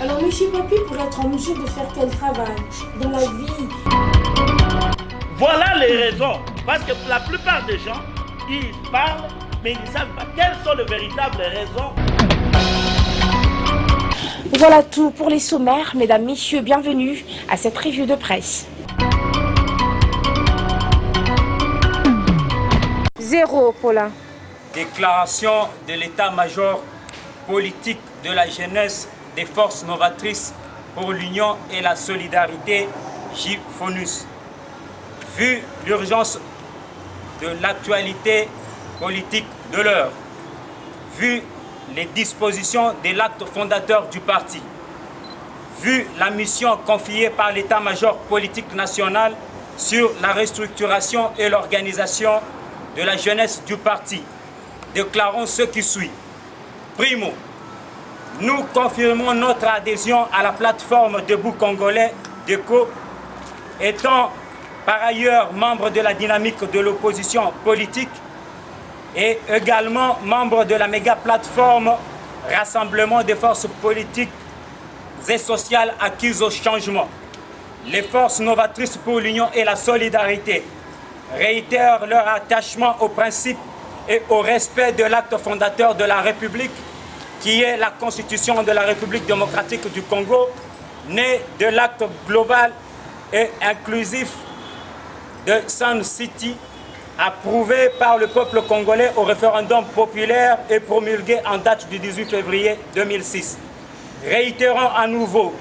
Alors Monsieur Papi, pour être en mesure de faire quel travail dans la vie? Voilà les raisons. Parce que la plupart des gens, ils parlent, mais ils ne savent pas quelles sont les véritables raisons. Voilà tout pour les sommaires. Mesdames, Messieurs, bienvenue à cette revue de presse. 0, Paulin. Déclaration de l'état-major politique de la jeunesse des forces novatrices pour l'union et la solidarité, JFONUS. Vu l'urgence de l'actualité politique de l'heure, vu les dispositions de l'acte fondateur du parti, vu la mission confiée par l'état-major politique national sur la restructuration et l'organisation de la jeunesse du parti, déclarons ce qui suit. Primo, nous confirmons notre adhésion à la plateforme Debout Congolais DECO, étant par ailleurs membre de la dynamique de l'opposition politique et également membre de la méga plateforme Rassemblement des forces politiques et sociales acquises au changement. Les forces novatrices pour l'union et la solidarité réitèrent leur attachement aux principes et au respect de l'acte fondateur de la République, qui est la Constitution de la République démocratique du Congo, née de l'acte global et inclusif de Sun City, approuvé par le peuple congolais au référendum populaire et promulgué en date du 18 février 2006. Réitérons à nouveau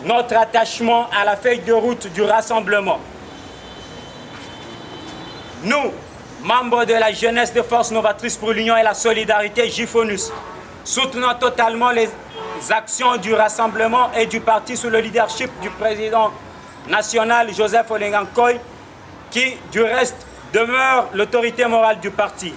notre attachement à la feuille de route du rassemblement. Nous, membres de la jeunesse des forces novatrices pour l'union et la solidarité, JFONUS, soutenons totalement les actions du rassemblement et du parti sous le leadership du président national Joseph Olenga-Nkoy, qui, du reste, demeure l'autorité morale du parti.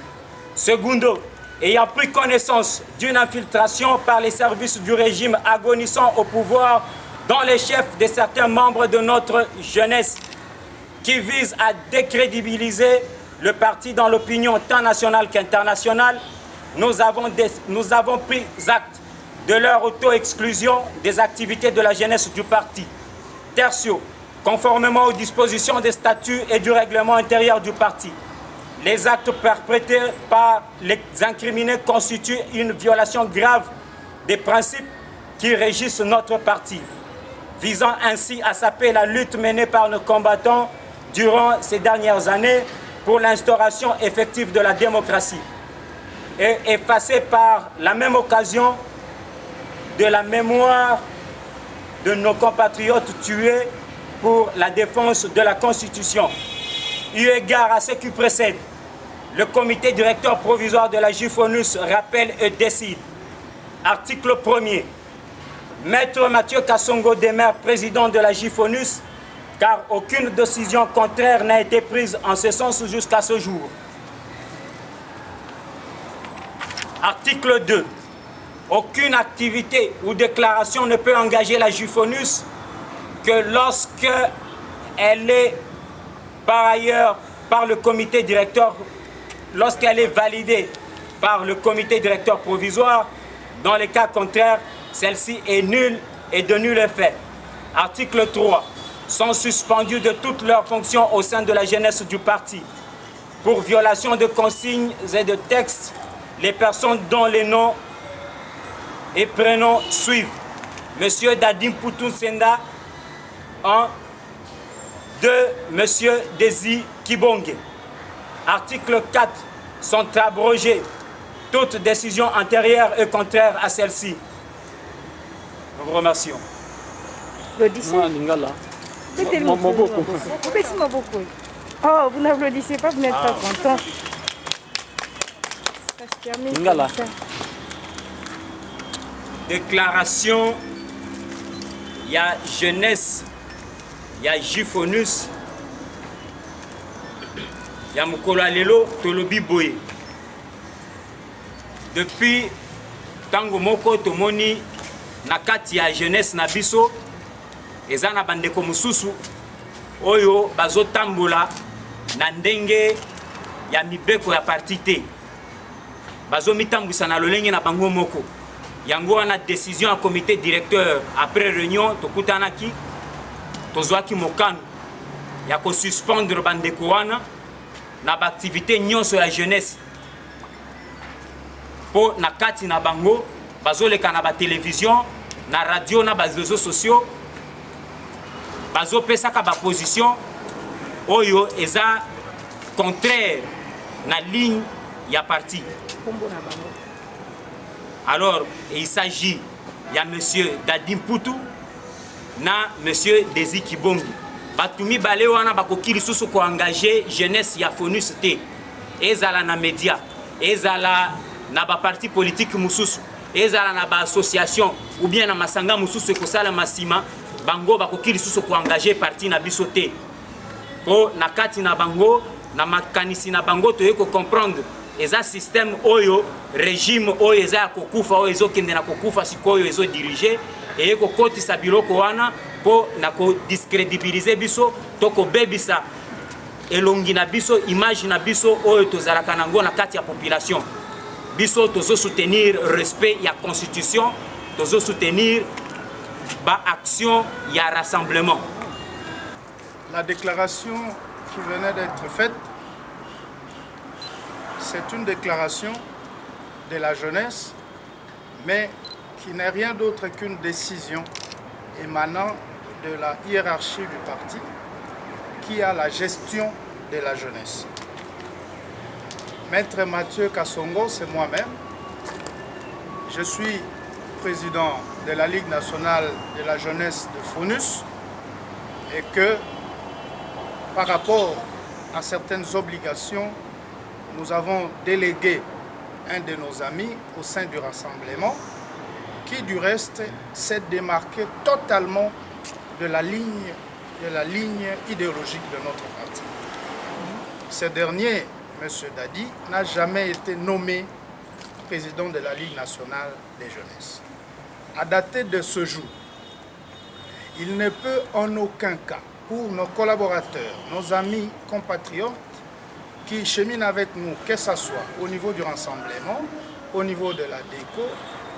Secondo, ayant pris connaissance d'une infiltration par les services du régime agonissant au pouvoir dans les chefs de certains membres de notre jeunesse, qui vise à décrédibiliser le parti dans l'opinion tant nationale qu'internationale, nous avons pris acte de leur auto-exclusion des activités de la jeunesse du parti. Tertio, conformément aux dispositions des statuts et du règlement intérieur du parti, les actes perpétrés par les incriminés constituent une violation grave des principes qui régissent notre parti, visant ainsi à saper la lutte menée par nos combattants durant ces dernières années pour l'instauration effective de la démocratie et effacer par la même occasion de la mémoire de nos compatriotes tués pour la défense de la Constitution. Eu égard à ce qui précède, le comité directeur provisoire de la JFONUS rappelle et décide. Article 1er. Maître Mathieu Kassongo demeure président de la JFONUS, car aucune décision contraire n'a été prise en ce sens jusqu'à ce jour. Article 2. Aucune activité ou déclaration ne peut engager la JFONUS que lorsque elle est par ailleurs par le comité directeur, lorsqu'elle est validée par le comité directeur provisoire. Dans les cas contraires, celle-ci est nulle et de nul effet. Article 3. Sont suspendus de toutes leurs fonctions au sein de la jeunesse du parti pour violation de consignes et de textes les personnes dont les noms et prénoms suivent. Monsieur Dadim Poutou Senda, 1. 2. Monsieur Desi Kibonge. Article 4. Sont abrogées toute décision antérieure et contraire à celle-ci. Nous vous remercions. Oh, vous n'applaudissez pas, vous n'êtes pas content. Ça se termine comme ça. Déclaration, il y a jeunesse, il y a JFONUS, il y a Mokolo Alelo, Tolobi Boye. Depuis Tango Moko Tomoni, Nakati ya jeunesse na biso, ezana bandeko mususu, oyo bazo tambola, na ndenge ya mibeko ya parti te. Bazo mitambwisa na lolenge na bango moko. yango wana décision à comité directeur après réunion tokutanaki tozwaki mokano ya ko suspendre bandeko wana na ba activité nyonso ya jeunesse po na kati na bango bazoleka na ba télévision na radio na ba réseaux sociaux bazopesaka ba position oyo eza contraire na ligne ya parti. Alors il s'agit ya monsieur Dadi Mputu na monsieur Desi Kibongi. Batumi bale wana bakoki lisusu ko engager jeunesse ya FONUS te. Ezala na média, ezala na ba parti politique mususu, ezala na ba association ou bien na masanga mususu ko sala masima bango bakoki lisusu ko engager parti na biso te. Po na kati na bango na makanisi na bango toye ko comprendre eza système oyo régime oyo eza ya kokufa oyo ezokende na kokufa sikoyo ezo diriger et ko kotisa biloko wana po na ko discrédibiliser biso to ko bebisa elongi na biso image na biso oyo tozalaka nango na kati ya population biso tozo soutenir respect ya constitution tozo soutenir ba action ya rassemblement. La déclaration qui venait d'être faite, c'est une déclaration de la jeunesse, mais qui n'est rien d'autre qu'une décision émanant de la hiérarchie du parti qui a la gestion de la jeunesse. Maître Mathieu Kassongo, c'est moi-même. Je suis président de la Ligue nationale de la jeunesse de FONUS et que par rapport à certaines obligations, nous avons délégué un de nos amis au sein du rassemblement qui du reste s'est démarqué totalement de la ligne idéologique de notre parti. Ce dernier, M. Dadi, n'a jamais été nommé président de la Ligue nationale des jeunesses. À dater de ce jour, il ne peut en aucun cas, pour nos collaborateurs, nos amis, compatriotes, qui cheminent avec nous, que ce soit au niveau du rassemblement, au niveau de la déco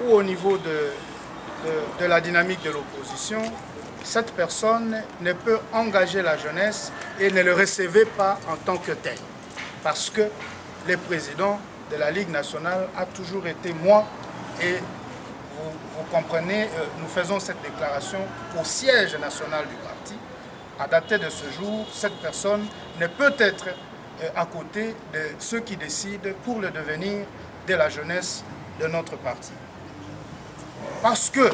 ou au niveau de la dynamique de l'opposition, cette personne ne peut engager la jeunesse et ne le recevez pas en tant que tel. Parce que le président de la Ligue nationale a toujours été moi et vous comprenez, nous faisons cette déclaration au siège national du parti. À dater de ce jour, cette personne ne peut être à côté de ceux qui décident pour le devenir de la jeunesse de notre parti. Parce que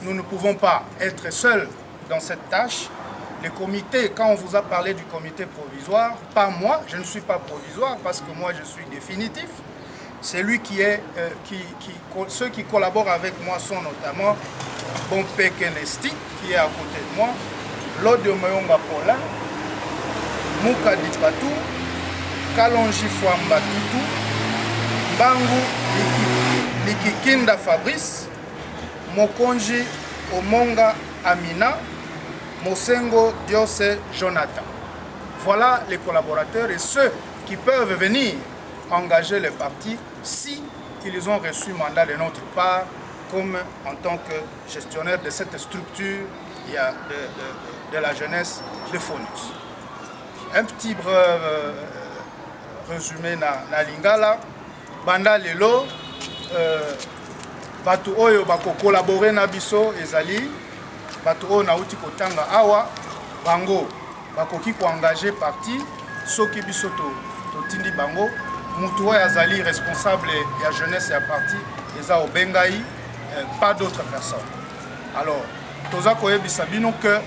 nous ne pouvons pas être seuls dans cette tâche. Le comité, quand on vous a parlé du comité provisoire, pas moi, je ne suis pas provisoire parce que moi je suis définitif. C'est lui qui est, ceux qui collaborent avec moi sont notamment Bompé Kenesti, qui est à côté de moi, Lode Moyonga Paulin, Mouka Dipatou, Kalonji Fouamba Toutou, Bangu Likikinda Fabrice, Mokonji Omonga Amina, Mosengo Diose Jonathan. Voilà les collaborateurs et ceux qui peuvent venir engager le parti si ils ont reçu mandat de notre part comme en tant que gestionnaire de cette structure de la jeunesse de FONUS. Un petit bref résumé na lingala banda lelo batu oyo bako collaborer na biso ezali batu oyo nauti kotanga awa bango bakoki ko engager parti soki biso totindi bango mutu oyo azali responsable ya jeunesse ya parti eza obengai pas d'autres personnes. Alors toza koyebisa bino que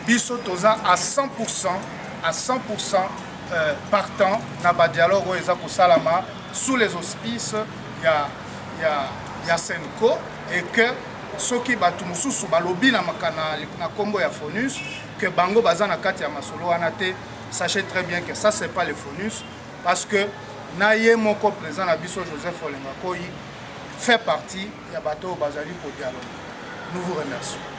biso toza à 100% partant na ba dialogue oyo eza kosalama sous les auspices ya Senko et que soki batu mususu balobi na makana na kombo ya FONUS que bango baza na kati ya masolo wana te, sachez très bien que ça c'est pas le FONUS parce que naye moko président na biso Joseph Olenga Koyi fait partie ya bato bazali pour dialogue. Nous vous remercions.